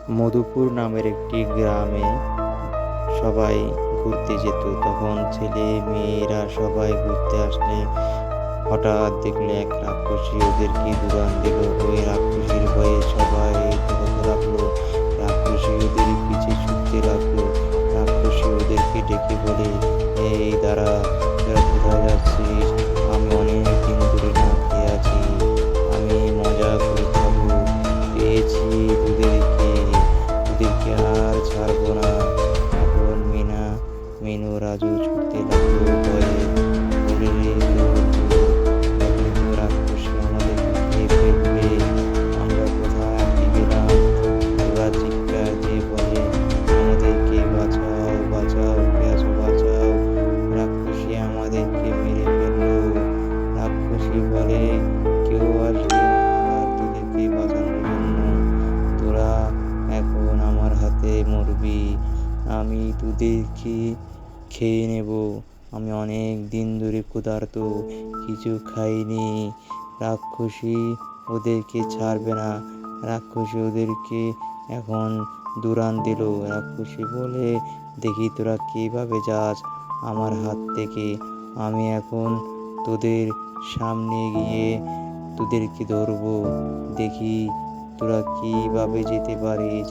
মধুপুর নামের একটি গ্রামে সবাই ঘুরতে যেত। তখন ছেলে মেয়েরা সবাই ঘুরতে আসলে হঠাৎ দেখলে এক রাক্ষসী ওদেরকে দুরান দিল। ওই রাক্ষসীর ভয়ে সবাই দৌড়াতে লাগলো। রাক্ষসী ওদের পিছে ছুটতে লাগলো। রাক্ষসী ওদেরকে ডেকে বলে, এই দাঁড়া, তোরা কোথায় যাচ্ছিস? আমি অনেক দিন ধরে না খেয়ে আছি, আমি মজা করে খাবো। পেয়েছি তোদেরকে, তোদেরকে আর ছাড়বো না। এখন মিনু রাজু ছুটতে লাগলো ভয়ে। ওরে দৌড় দৌড়, এখন তো রাক্ষসী আমাদেরকে খেয়ে ফেলবে। আমরা কোথায় আটকে গেলাম? ওরা চিৎকার দিয়ে বলে, আমাদেরকে বাঁচাও, বাঁচাও, কে আছো বাঁচাও, রাক্ষসী আমাদেরকে মেরে ফেললো। রাক্ষসী বলে, কেউ আসবে না আর তোদেরকে বাঁচানোর জন্য। তোরা এখন আমার হাতে মরবি। আমি তোদেরকে খেয়ে নেব। আমি অনেক দিন ধরে ক্ষুধার্ত, কিছু খাইনি। রাক্ষসী ওদেরকে ছাড়বে না। রাক্ষসী ওদেরকে এখন দুরান দিল। রাক্ষসী বলে, দেখি তোরা কিভাবে যাস আমার হাত থেকে। আমি এখন তোদের সামনে গিয়ে তোদেরকে ধরবো। দেখি তোরা কিভাবে যেতে পারিস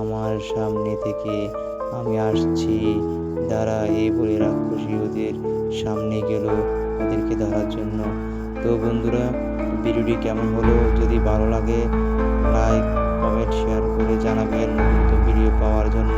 আমার সামনে থেকে। আমি আসছি, দাঁড়া। এই বলে রাক্ষসী ওদের সামনে গেল ওদেরকে ধরার জন্য। তো বন্ধুরা, ভিডিওটি কেমন হলো? যদি ভালো লাগে লাইক, কমেন্ট, শেয়ার করে জানাবেন। নতুন ভিডিও পাওয়ার জন্য